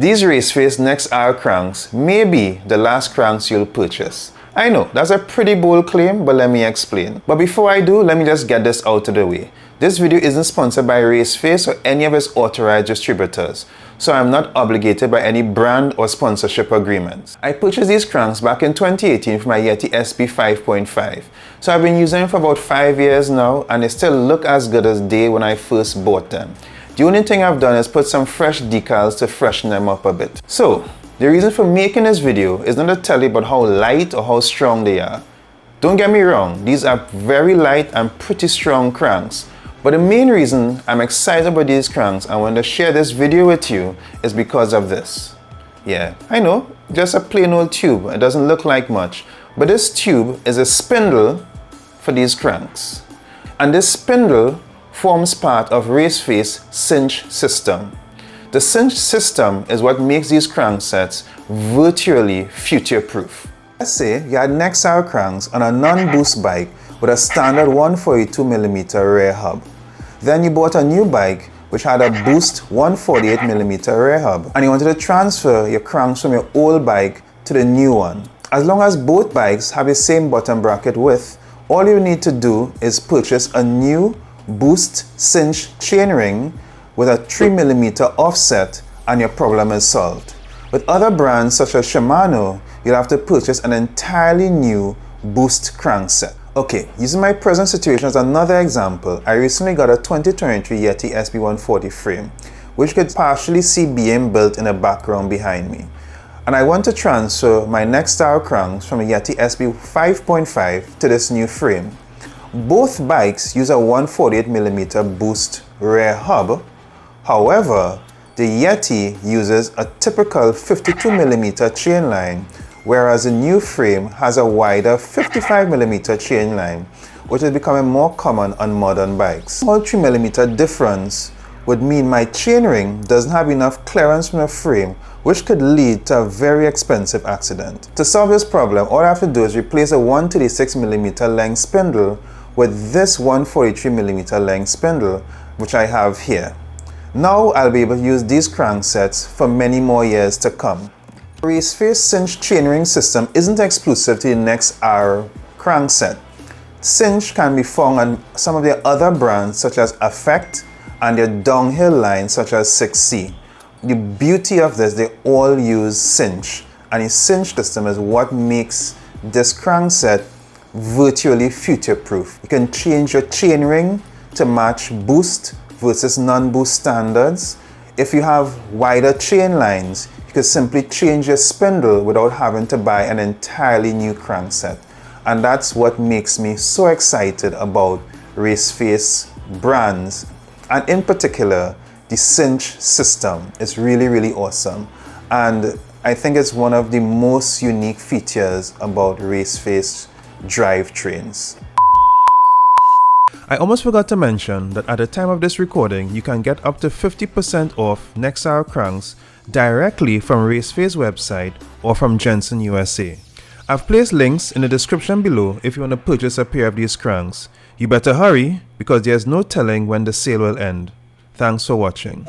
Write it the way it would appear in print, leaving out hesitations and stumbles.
These race-face NextR cranks may be the last cranks you'll purchase. I know, that's a pretty bold claim, but let me explain. But before I do, let me just get this out of the way. This video isn't sponsored by Raceface or any of its authorized distributors, so I'm not obligated by any brand or sponsorship agreements. I purchased these cranks back in 2018 for my Yeti SB 5.5, so I've been using them for about 5 years now, and they still look as good as they when I first bought them. The only thing I've done is put some fresh decals to freshen them up a bit. So, the reason for making this video is not to tell you about how light or how strong they are. Don't get me wrong, these are very light and pretty strong cranks. But the main reason I'm excited about these cranks and want to share this video with you is because of this. Yeah, I know, just a plain old tube. It doesn't look like much. But this tube is a spindle for these cranks. And this spindle forms part of Raceface Cinch System. The Cinch System is what makes these cranksets virtually future-proof. Let's say you had NextR cranks on a non-boost bike with a standard 142mm rear hub. Then you bought a new bike which had a boost 148mm rear hub, and you wanted to transfer your cranks from your old bike to the new one. As long as both bikes have the same bottom bracket width, all you need to do is purchase a new boost cinch chainring with a 3mm offset and your problem is solved. With other brands such as Shimano, you'll have to purchase an entirely new boost crankset. Okay, using my present situation as another example, I recently got a 2023 Yeti SB 140 frame, which you could partially see being built in the background behind me. And I want to transfer my NextR cranks from a Yeti SB 5.5 to this new frame. Both bikes use a 148mm boost rear hub. However, the Yeti uses a typical 52mm chainline, whereas the new frame has a wider 55mm chainline, which is becoming more common on modern bikes. A small 3mm difference would mean my chainring doesn't have enough clearance from the frame, which could lead to a very expensive accident. To solve this problem, all I have to do is replace a 136mm length spindle with this 143mm length spindle, which I have here. Now I'll be able to use these cranksets for many more years to come. The Raceface Cinch chainring system isn't exclusive to the NextR crankset. Cinch can be found on some of their other brands such as Effect and their downhill line such as 6C. The beauty of this, they all use cinch, and the cinch system is what makes this crankset virtually future-proof. You can change your chainring to match boost versus non-boost standards. If you have wider chain lines, you can simply change your spindle without having to buy an entirely new crankset. And that's what makes me so excited about Raceface brands, and in particular the Cinch system. Is really awesome, and I think it's one of the most unique features about Raceface drivetrains. I almost forgot to mention that at the time of this recording, you can get up to 50% off NextR cranks directly from Raceface website or from Jensen USA. I've placed links in the description below if you want to purchase a pair of these cranks. You better hurry because there's no telling when the sale will end. Thanks for watching.